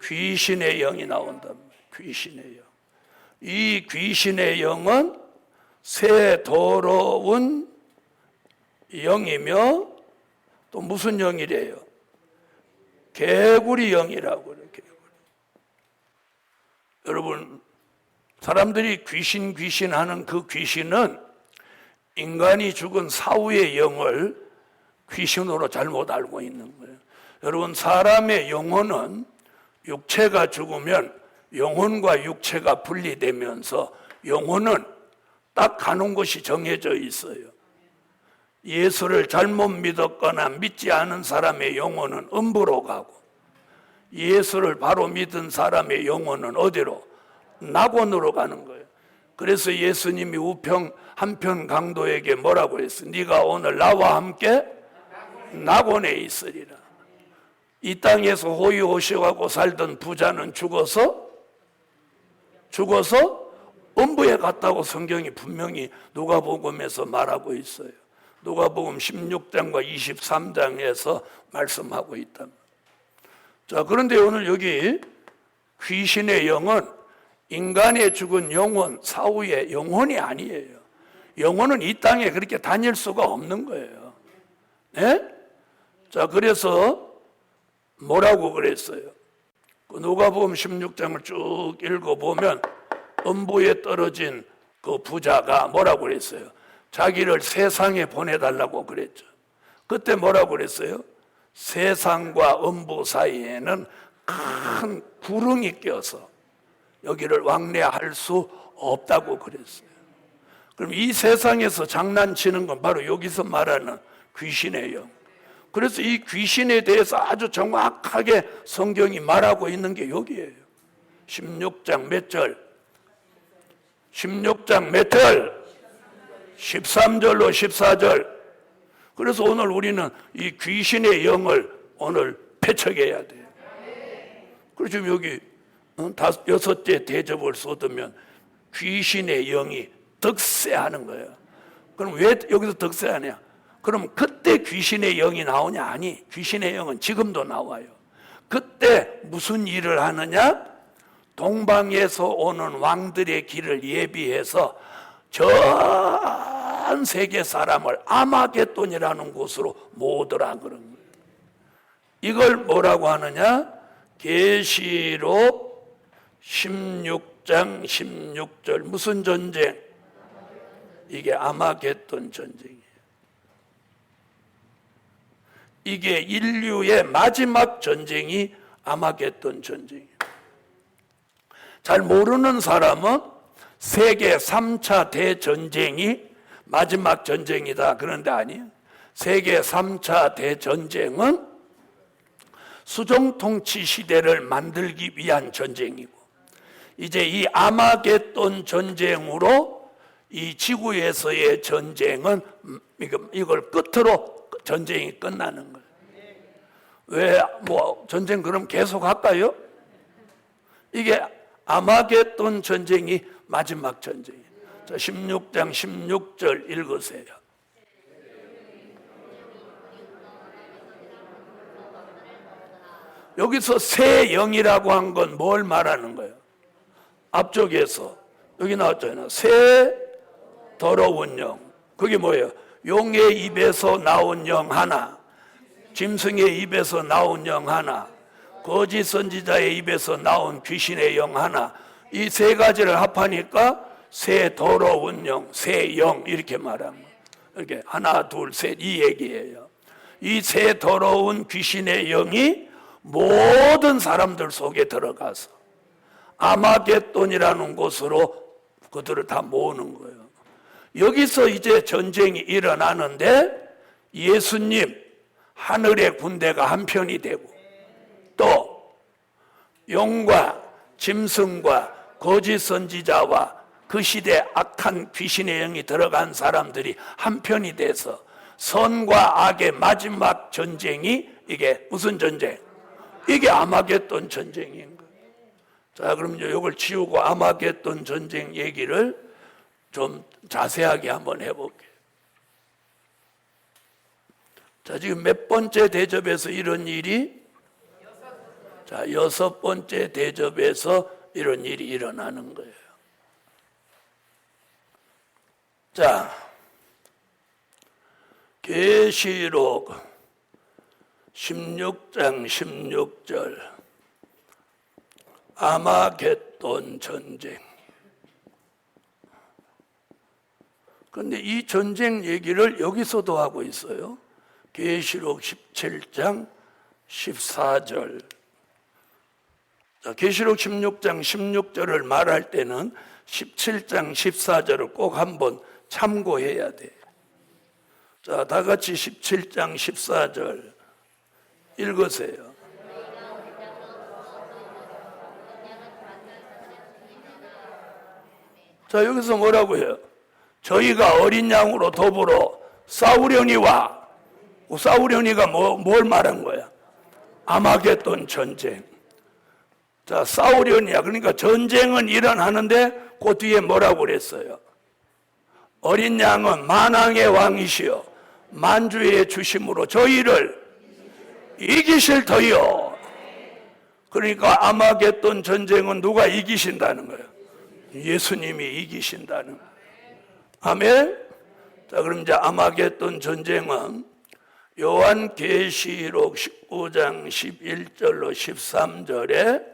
귀신의 영이 나온답니다. 귀신의 영. 이 귀신의 영은 새 더러운 영이며 또 무슨 영이래요? 개구리 영이라고 그래요. 개구리. 여러분, 사람들이 귀신 하는 그 귀신은 인간이 죽은 사후의 영을 귀신으로 잘못 알고 있는 거예요. 여러분, 사람의 영혼은 육체가 죽으면 영혼과 육체가 분리되면서 영혼은 딱 가는 곳이 정해져 있어요. 예수를 잘못 믿었거나 믿지 않은 사람의 영혼은 음부로 가고, 예수를 바로 믿은 사람의 영혼은 어디로? 낙원으로 가는 거예요. 그래서 예수님이 우평 한편 강도에게 뭐라고 했어요? 네가 오늘 나와 함께 낙원에 있으리라. 이 땅에서 호의호식하고 살던 부자는 죽어서 음부에 갔다고 성경이 분명히 누가복음에서 말하고 있어요. 누가복음 16장과 23장에서 말씀하고 있다. 자, 그런데 오늘 여기 귀신의 영은 인간의 죽은 영혼 사후의 영혼이 아니에요. 영혼은 이 땅에 그렇게 다닐 수가 없는 거예요. 네? 자, 그래서 뭐라고 그랬어요? 누가복음 16장을 쭉 읽어보면 음부에 떨어진 그 부자가 뭐라고 그랬어요? 자기를 세상에 보내달라고 그랬죠. 그때 뭐라고 그랬어요? 세상과 음부 사이에는 큰 구렁이 껴서 여기를 왕래할 수 없다고 그랬어요. 그럼 이 세상에서 장난치는 건 바로 여기서 말하는 귀신의 영. 그래서 이 귀신에 대해서 아주 정확하게 성경이 말하고 있는 게 여기예요. 16장 몇 절? 16장 몇 절? 13절로 14절. 그래서 오늘 우리는 이 귀신의 영을 오늘 배척해야 돼요. 그리고 지금 여기 여섯째 대접을 쏟으면 귀신의 영이 득세하는 거예요. 그럼 왜 여기서 득세하냐? 그럼 그때 귀신의 영이 나오냐? 아니, 귀신의 영은 지금도 나와요. 그때 무슨 일을 하느냐? 동방에서 오는 왕들의 길을 예비해서 전 세계 사람을 아마겟돈이라는 곳으로 모으더라 그런 거예요. 이걸 뭐라고 하느냐? 계시록 16장 16절. 무슨 전쟁? 이게 아마겟돈 전쟁이에요. 이게 인류의 마지막 전쟁이 아마겟돈 전쟁이에요. 잘 모르는 사람은 세계 3차 대전쟁이 마지막 전쟁이다 그런데 아니에요. 세계 3차 대전쟁은 수정통치 시대를 만들기 위한 전쟁이고, 이제 이 아마겟돈 전쟁으로 이 지구에서의 전쟁은 이걸 끝으로 전쟁이 끝나는 거예요. 왜 전쟁 그럼 계속 할까요? 이게 아마겟돈 전쟁이 마지막 전쟁이에요. 자, 16장 16절 읽으세요. 여기서 새 영이라고 한 건 뭘 말하는 거예요? 앞쪽에서 여기 나왔잖아요. 새 더러운 영. 그게 뭐예요? 용의 입에서 나온 영 하나, 짐승의 입에서 나온 영 하나, 거짓 선지자의 입에서 나온 귀신의 영 하나. 이 세 가지를 합하니까 새 더러운 영, 새 영 이렇게 말하는 거예요. 이렇게 하나, 둘, 셋 이 얘기예요. 이 새 더러운 귀신의 영이 모든 사람들 속에 들어가서 아마겟돈이라는 곳으로 그들을 다 모으는 거예요. 여기서 이제 전쟁이 일어나는데 예수님 하늘의 군대가 한편이 되고, 또 용과 짐승과 거짓 선지자와 그 시대 악한 귀신의 영이 들어간 사람들이 한편이 돼서 선과 악의 마지막 전쟁이, 이게 무슨 전쟁? 이게 아마겟돈 전쟁인 거예요. 자, 그럼 이제 이걸 지우고 아마겟돈 전쟁 얘기를 좀 자세하게 한번 해볼게요. 자, 지금 몇 번째 대접에서 이런 일이? 자, 여섯 번째 대접에서 이런 일이 일어나는 거예요. 자, 계시록 16장 16절 아마겟돈 전쟁. 그런데 이 전쟁 얘기를 여기서도 하고 있어요. 계시록 17장 14절. 자, 계시록 16장 16절을 말할 때는 17장 14절을 꼭 한번 참고해야 돼. 자, 다 같이 17장 14절 읽으세요. 자, 여기서 뭐라고 해요? 저희가 어린 양으로 더불어 싸우려니와, 싸우려니가 뭘 말한 거야? 아마겟돈 전쟁. 자, 싸우려니야. 그러니까 전쟁은 일어나는데 그 뒤에 뭐라고 그랬어요? 어린 양은 만왕의 왕이시여 만주의 주심으로 저희를 이기실 터이요. 그러니까 아마겟돈 전쟁은 누가 이기신다는 거예요? 예수님이 이기신다는 거예요. 아멘. 자, 그럼 이제 아마겟돈 전쟁은 요한계시록 19장 11절로 13절에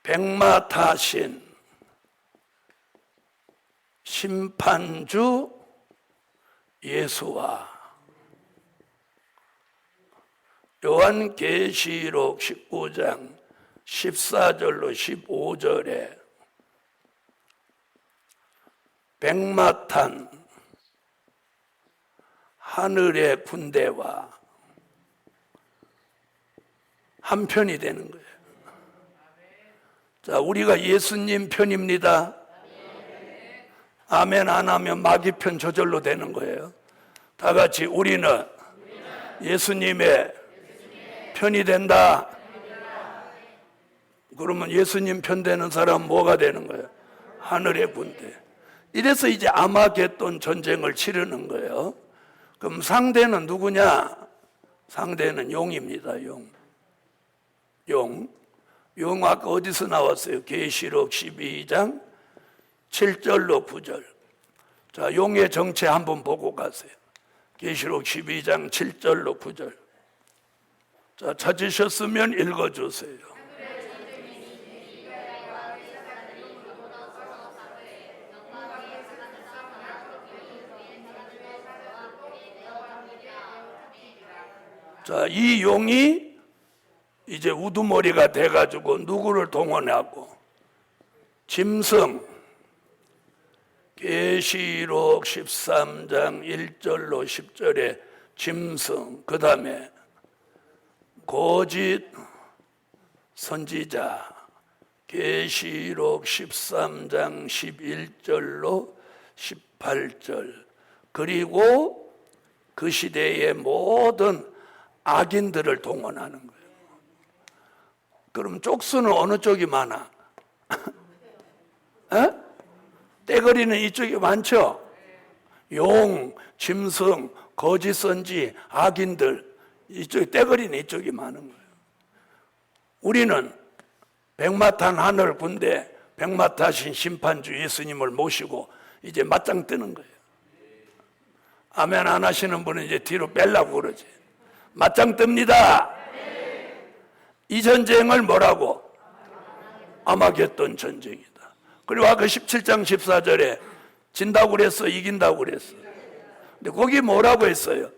백마 타신 심판주 예수와 요한계시록 19장 14절로 15절에 백마 탄 하늘의 군대와 한편이 되는 거예요. 자, 우리가 예수님 편입니다. 아멘 안 하면 마귀 편 저절로 되는 거예요. 다 같이 우리는 예수님의 편이 된다. 그러면 예수님 편 되는 사람은 뭐가 되는 거예요? 하늘의 군대. 이래서 이제 아마겟돈 전쟁을 치르는 거예요. 그럼 상대는 누구냐? 상대는 용입니다. 용 아까 어디서 나왔어요? 계시록 12장 7절로 9절. 자, 용의 정체 한번 보고 가세요. 계시록 12장 7절로 9절. 자, 찾으셨으면 읽어주세요. 자, 이 용이 이제 우두머리가 돼가지고 누구를 동원하고 짐승, 계시록 13장 1절로 10절에 짐승, 그 다음에 거짓 선지자, 계시록 13장 11절로 18절, 그리고 그 시대의 모든 악인들을 동원하는 거예요. 그럼 쪽수는 어느 쪽이 많아? 떼거리는 이쪽이 많죠? 용, 짐승, 거짓 선지, 악인들, 이쪽에 떼거리는 이쪽이 많은 거예요. 우리는 백마탄 하늘 군대, 백마타신 심판주 예수님을 모시고 이제 맞짱 뜨는 거예요. 아멘 안 하시는 분은 이제 뒤로 빼려고 그러지. 맞짱 뜹니다. 이 전쟁을 뭐라고? 아마겟돈 전쟁이다. 그리고 아까 17장 14절에 진다고 그랬어? 이긴다고 그랬어? 근데 거기 뭐라고 했어요?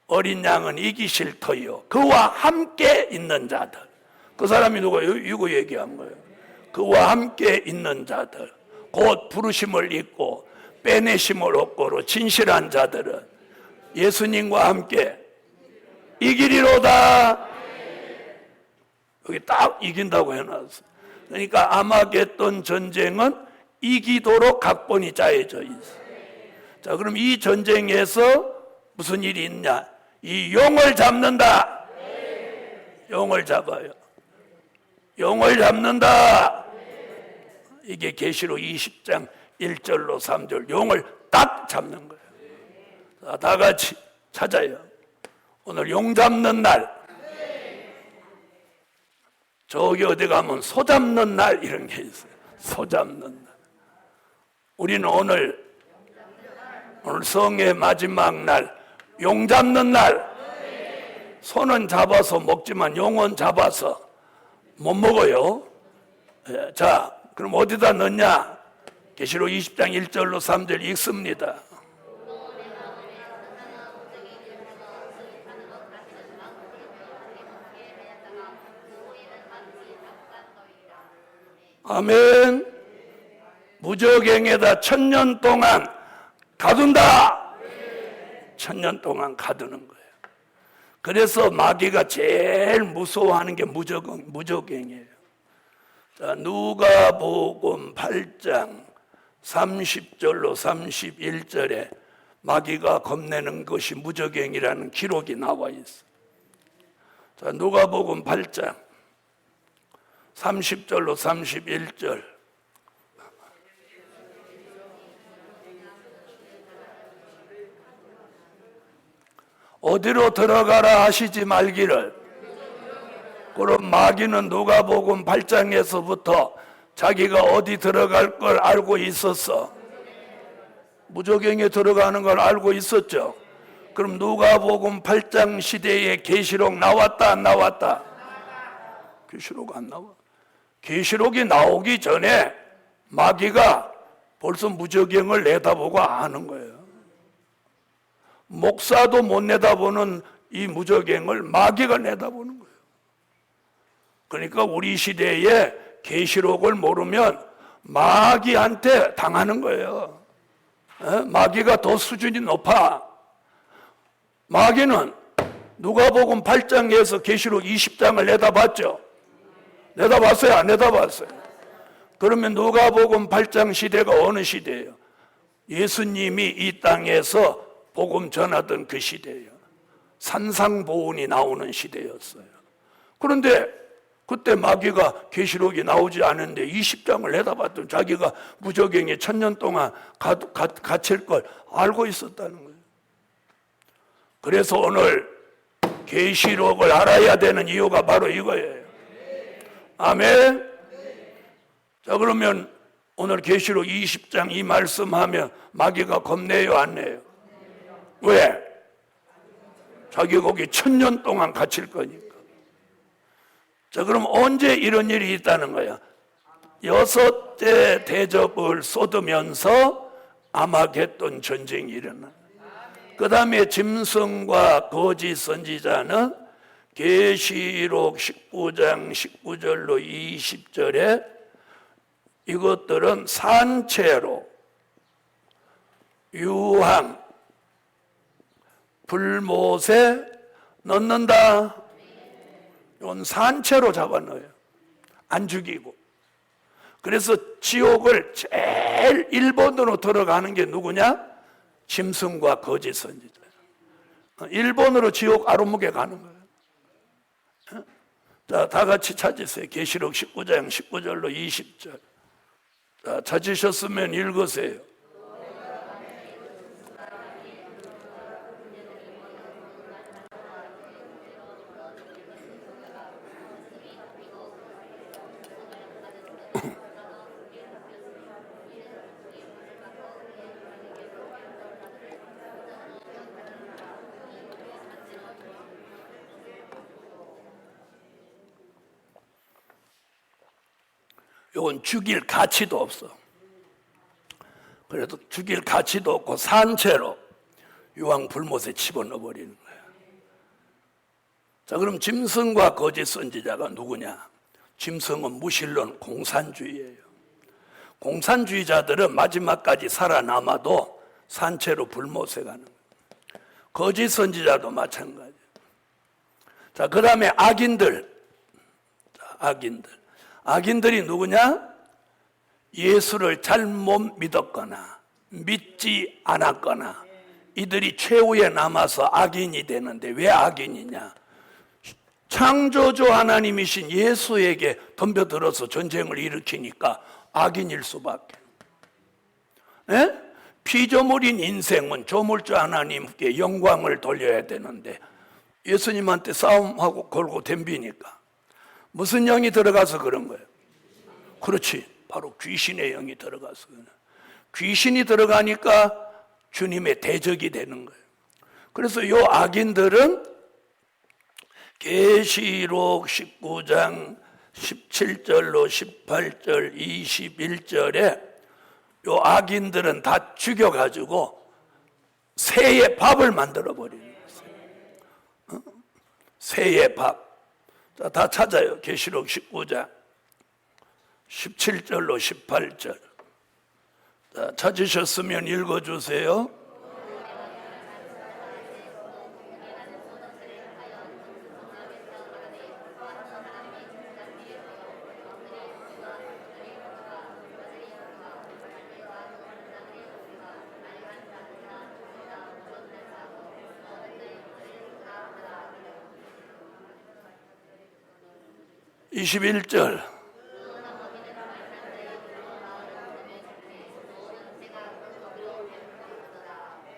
어린 양은 이기실 터요. 그와 함께 있는 자들. 그 사람이 누구예요? 이거 얘기한 거예요. 그와 함께 있는 자들. 곧 부르심을 입고 빼내심을 얻고로 진실한 자들은 예수님과 함께 이기리로다. 여기 딱 이긴다고 해놨어. 그러니까 아마겟돈 전쟁은 이기도록 각본이 짜여져 있어. 자, 그럼 이 전쟁에서 무슨 일이 있냐? 이 용을 잡는다. 용을 잡아요. 용을 잡는다. 이게 계시록 20장 1절로 3절. 용을 딱 잡는 거예요. 자, 다 같이 찾아요. 오늘 용 잡는 날. 저기 어디 가면 소 잡는 날 이런 게 있어요. 소 잡는 날. 우리는 오늘 성의 마지막 날, 용 잡는 날. 소는 잡아서 먹지만 용은 잡아서 못 먹어요. 자, 그럼 어디다 넣냐? 계시록 20장 1절로 3절 읽습니다. 아멘. 무적행에다 1000년 동안 가둔다. 1000년 동안 가두는 거예요. 그래서 마귀가 제일 무서워하는 게 무적행이에요. 자, 누가복음 8장 30절로 31절에 마귀가 겁내는 것이 무적행이라는 기록이 나와 있어. 자, 누가복음 8장 30절로 31절. 어디로 들어가라 하시지 말기를 그럼 마귀는 누가복음 8장에서부터 자기가 어디 들어갈 걸 알고 있었어. 무저갱에 들어가는 걸 알고 있었죠. 그럼 누가복음 8장 시대에 계시록 나왔다 안 나왔다? 계시록 안 나와. 계시록이 나오기 전에 마귀가 벌써 무저갱을 내다보고 아는 거예요. 목사도 못 내다보는 이 무저갱을 마귀가 내다보는 거예요. 그러니까 우리 시대에 계시록을 모르면 마귀한테 당하는 거예요. 마귀가 더 수준이 높아. 마귀는 누가복음 8장에서 계시록 20장을 내다봤죠. 내다봤어요? 안 내다봤어요? 그러면 누가복음 8장 시대가 어느 시대예요? 예수님이 이 땅에서 복음 전하던 그 시대예요. 산상보훈이 나오는 시대였어요. 그런데 그때 마귀가 계시록이 나오지 않은데 20장을 내다봤던, 자기가 무저갱에 1000년 동안 갇힐 걸 알고 있었다는 거예요. 그래서 오늘 계시록을 알아야 되는 이유가 바로 이거예요. 아멘. 자, 그러면 오늘 계시록 20장 이 말씀하면 마귀가 겁내요 안 내요? 왜? 자기가 거기 1000년 동안 갇힐 거니까. 자, 그럼 언제 이런 일이 있다는 거야? 6째 대접을 쏟으면서 아마겟돈 전쟁이 일어나. 그 다음에 짐승과 거짓 선지자는 계시록 19장 19절로 20절에 이것들은 산채로 유황, 불못에 넣는다. 이건 산채로 잡아넣어요. 안 죽이고. 그래서 지옥을 제일 1번으로 들어가는 게 누구냐? 짐승과 거짓 선지자. 1번으로 지옥 아로무게 가는 거예요. 자, 다 같이 찾으세요. 계시록 19장 19절로 20절. 자, 찾으셨으면 읽으세요. 이건 죽일 가치도 없어. 그래도 죽일 가치도 없고 산채로 유황 불못에 집어넣어 버리는 거야. 자, 그럼 짐승과 거짓 선지자가 누구냐? 짐승은 무신론 공산주의예요. 공산주의자들은 마지막까지 살아남아도 산채로 불못에 가는 거예요. 거짓 선지자도 마찬가지예요. 자, 그 다음에 악인들. 자, 악인들이 누구냐? 예수를 잘못 믿었거나 믿지 않았거나 이들이 최후에 남아서 악인이 되는데, 왜 악인이냐? 창조주 하나님이신 예수에게 덤벼들어서 전쟁을 일으키니까 악인일 수밖에. 네? 피조물인 인생은 조물주 하나님께 영광을 돌려야 되는데 예수님한테 싸움하고 걸고 덤비니까 무슨 영이 들어가서 그런 거예요? 그렇지, 바로 귀신의 영이 들어가서. 귀신이 들어가니까 주님의 대적이 되는 거예요. 그래서 이 악인들은 계시록 19장 17절로 18절 21절에 이 악인들은 다 죽여가지고 새의 밥을 만들어 버리는 거예요. 새의 밥. 자, 다 찾아요. 계시록 19장 17절로 18절. 자, 찾으셨으면 읽어주세요. (21절)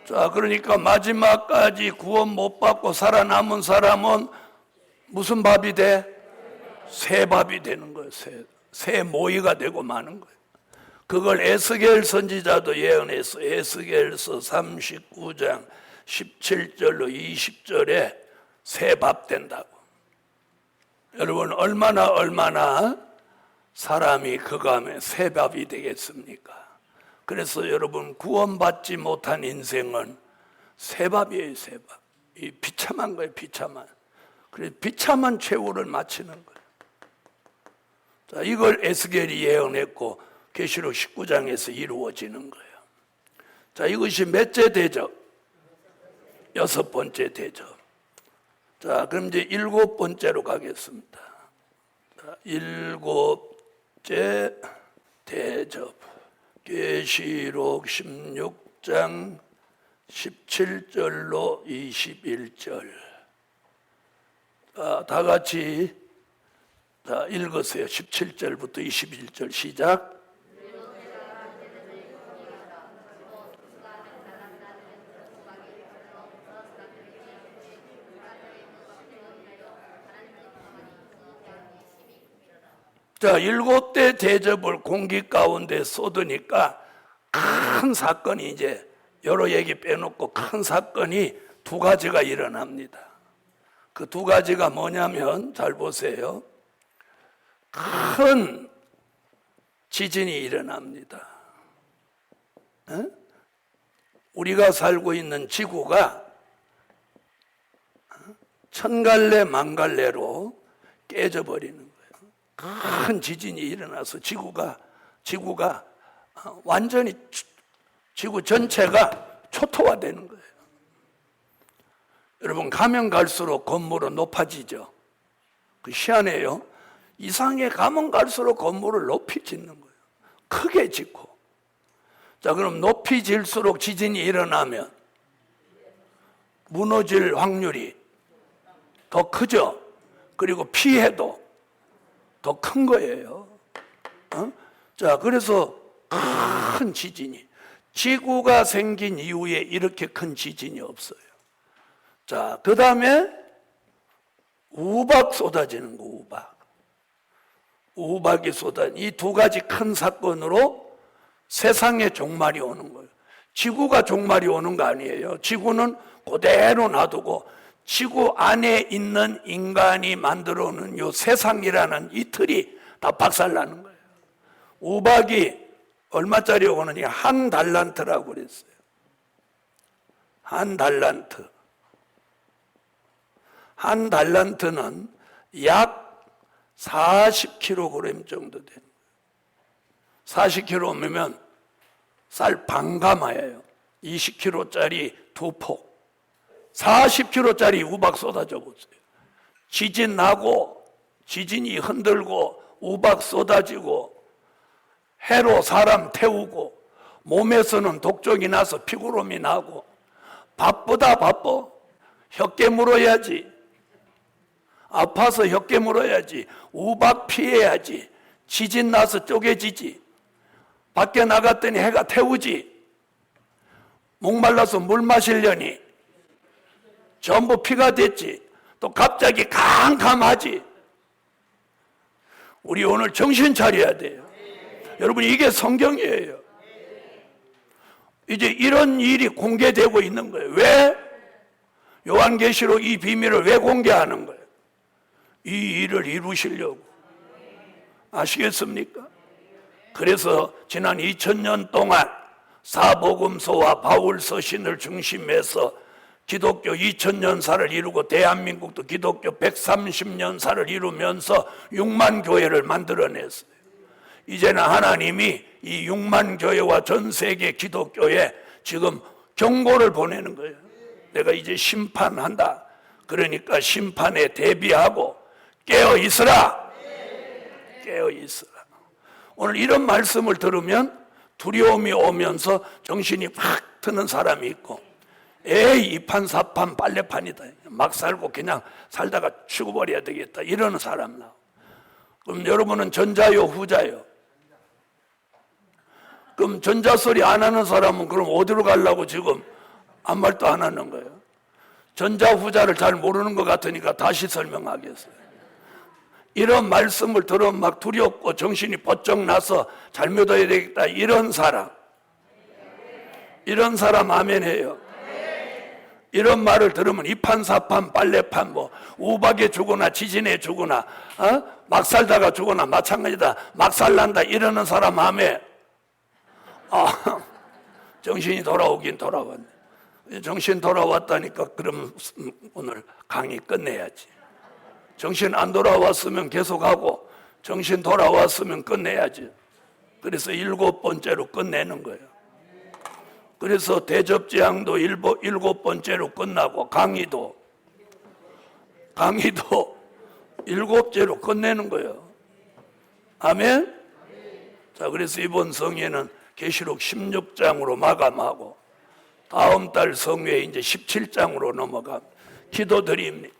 자, 그러니까 마지막까지 구원 못 받고 살아남은 사람은 무슨 밥이 돼? 새 밥이 되는 거예요. 새 모이가 되고 마는 거예요. 그걸 에스겔 선지자도 예언했어. 에스겔서 39장 17절로 20절에 새 밥 된다고. 여러분 얼마나 사람이 그감에 새 밥이 되겠습니까? 그래서 여러분 구원받지 못한 인생은 새 밥이에요. 새 밥. 이 비참한 거예요. 비참한. 그래서 비참한 최후를 마치는 거예요. 자, 이걸 에스겔이 예언했고 계시록 19장에서 이루어지는 거예요. 자, 이것이 몇째 대접? 6번째 대접. 자, 그럼 이제 7번째로 가겠습니다. 자, 7째 대접. 계시록 16장 17절로 21절. 자, 다 같이 자, 읽으세요. 17절부터 21절 시작. 자, 7대 대접을 공기 가운데 쏟으니까 큰 사건이 이제 여러 얘기 빼놓고 큰 사건이 2가지가 일어납니다. 그 2가지가 뭐냐면 잘 보세요. 큰 지진이 일어납니다. 우리가 살고 있는 지구가 천갈래 만갈래로 깨져버리는 거예요. 큰 지진이 일어나서 지구가 완전히 지구 전체가 초토화되는 거예요. 여러분 가면 갈수록 건물은 높아지죠. 그 희한해요. 이상에 가면 갈수록 건물을 높이 짓는 거예요. 크게 짓고. 자, 그럼 높이 질수록 지진이 일어나면 무너질 확률이 더 크죠. 그리고 피해도 더 큰 거예요. 자, 그래서 큰 지진이, 지구가 생긴 이후에 이렇게 큰 지진이 없어요. 자, 그 다음에 우박 쏟아지는 거, 우박이 쏟아지는 이 2가지 큰 사건으로 세상에 종말이 오는 거예요. 지구가 종말이 오는 거 아니에요. 지구는 그대로 놔두고 지구 안에 있는 인간이 만들어 놓은 이 세상이라는 이 틀이 다 박살나는 거예요. 우박이 얼마짜리 오느냐? 1달란트라고 그랬어요. 1달란트. 1달란트는 약 40kg 정도 되는 거예요. 40kg면 쌀 반가마예요. 20kg짜리 2폭. 40kg짜리 우박 쏟아져 보세요. 지진 나고 지진이 흔들고 우박 쏟아지고 해로 사람 태우고 몸에서는 독종이 나서 피고름이 나고 바쁘다 바빠. 혀 깨물어야지. 아파서 혀 깨물어야지. 우박 피해야지. 지진 나서 쪼개지지. 밖에 나갔더니 해가 태우지. 목말라서 물 마시려니 전부 피가 됐지. 또 갑자기 캄캄하지. 우리 오늘 정신 차려야 돼요. 여러분 이게 성경이에요. 이제 이런 일이 공개되고 있는 거예요. 왜? 요한계시록 이 비밀을 왜 공개하는 거예요? 이 일을 이루시려고. 아시겠습니까? 그래서 지난 2000년 동안 사복음서와 바울 서신을 중심해서 기독교 2000년사를 이루고 대한민국도 기독교 130년사를 이루면서 6만 교회를 만들어냈어요. 이제는 하나님이 이 6만 교회와 전 세계 기독교에 지금 경고를 보내는 거예요. 내가 이제 심판한다. 그러니까 심판에 대비하고 깨어 있으라. 깨어 있으라. 오늘 이런 말씀을 들으면 두려움이 오면서 정신이 팍 트는 사람이 있고, 에이 이판사판 빨래판이다. 막 살고 그냥 살다가 죽어버려야 되겠다. 이러는 사람 나와. 그럼 여러분은 전자요 후자요? 그럼 전자 소리 안 하는 사람은 그럼 어디로 가려고 지금 아무 말도 안 하는 거예요? 전자 후자를 잘 모르는 것 같으니까 다시 설명하겠어요. 이런 말씀을 들으면 막 두렵고 정신이 번쩍 나서 잘못해야 되겠다. 이런 사람 아멘 해요. 이런 말을 들으면 이판사판 빨래판 뭐 우박에 죽거나 지진에 죽거나 막 살다가 죽거나 마찬가지다. 막 살란다 이러는 사람 아멘. 정신이 돌아오긴 돌아왔네. 정신 돌아왔다니까 그러면 오늘 강의 끝내야지. 정신 안 돌아왔으면 계속하고 정신 돌아왔으면 끝내야지. 그래서 7번째로 끝내는 거예요. 그래서 대접제항도 7번째로 끝나고 강의도 7제로 끝내는 거예요. 아멘? 자, 그래서 이번 성회는 계시록 16장으로 마감하고 다음 달 성회에 이제 17장으로 넘어갑니다. 기도드립니다.